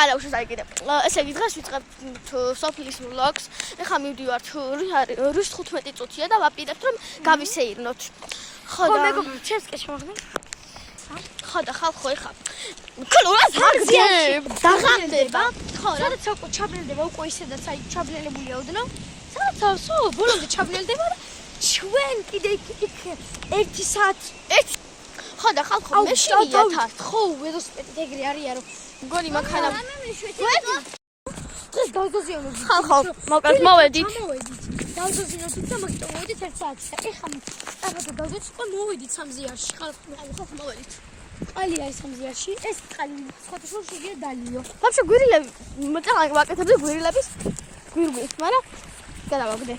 არა, უშავს აი კიდე. ესე იგი დღეს ვიწყებთ სოფლის ვლოგს. ეხლა მივდივართ რუს 15 წუთია და ვაპირებთ რომ გავისეირნოთ. ხო და მეგობრებო, ჩემს კი შემოღნა. ხო და ხალხო ეხლა კლუბს აგზიებ დაღამდება. ხო რა სადაც უკვე ჩაბნელდება, უკვე ისედაც აი ჩაბნელებულია ოდნავ. სადაც ბოლომდე ჩაბნელდება და ჩვენ კიდე იქ 1 საათი ხო და ხალხო მე შევიათ. ხო, ველოსიპედით ეგრე არია რომ მგონი მანქანა დღეს გავზოზიანოთ. ხალხო მოკლედ მოვედით. დავზოზინოთ და მაგიტომ მოვედით 1 საათი. ეხლა სტაბად დავზოც და მოვედით სამზიარში. ხალხო მოვედით. ყალია ეს სამზიარში. ეს ყალი სხვადასხვა შეგვიძლია დალიო. ვაფშე გვირილები მოწალ ვაკეთებდი გვირილების გვირგვით, მაგრამ გადავაგდე.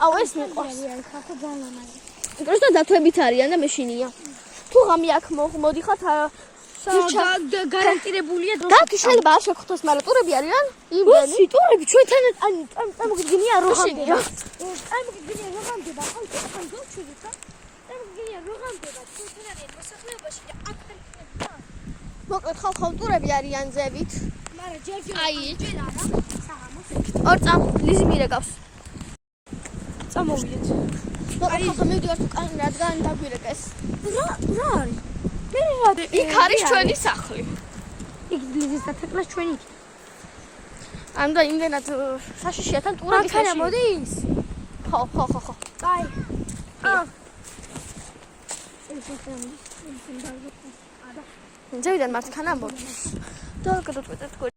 აუ ეს მიყვარს. ხალხო ძალიან ამაზე. просто დათვებით არიან და მეშინია. თუ ღამე აქ მოდიხართ გარანტირებულია დრო. და შეიძლება არ შეგხვდეს, მაგრამ ტურები არიან? იმდენი. ტურები ჩვენთან წარმოგიდგენია როღამდება. წარმოგიდგენია როღამდება. ხო, ახლა გავჩვიდეთ რა. წარმოგიდგენია როღამდება. ჩვენთან არიან მოსახლეობაში და აქ ხერხდება. მოკლედ ხალხო ტურები არიან ზევით. მაგრამ ჯერ აი ჯერ არა. საღამოს. ორ წამ ლიზი მირეკავს. წამოვიდეთ. მოკლედ ხალხო მივდივართ უკან რადგან დაგვირეკეს. რა არის? მე იქ არის ჩვენი სახლი. იქ ლიზის დათეკლას ჩვენი. ამდა იმდენად საშიშია თან ტურები ხარა მოდის? ხო. კაი. ზევიდან მარცხანა ამბობ. და გადავწყვეტეთ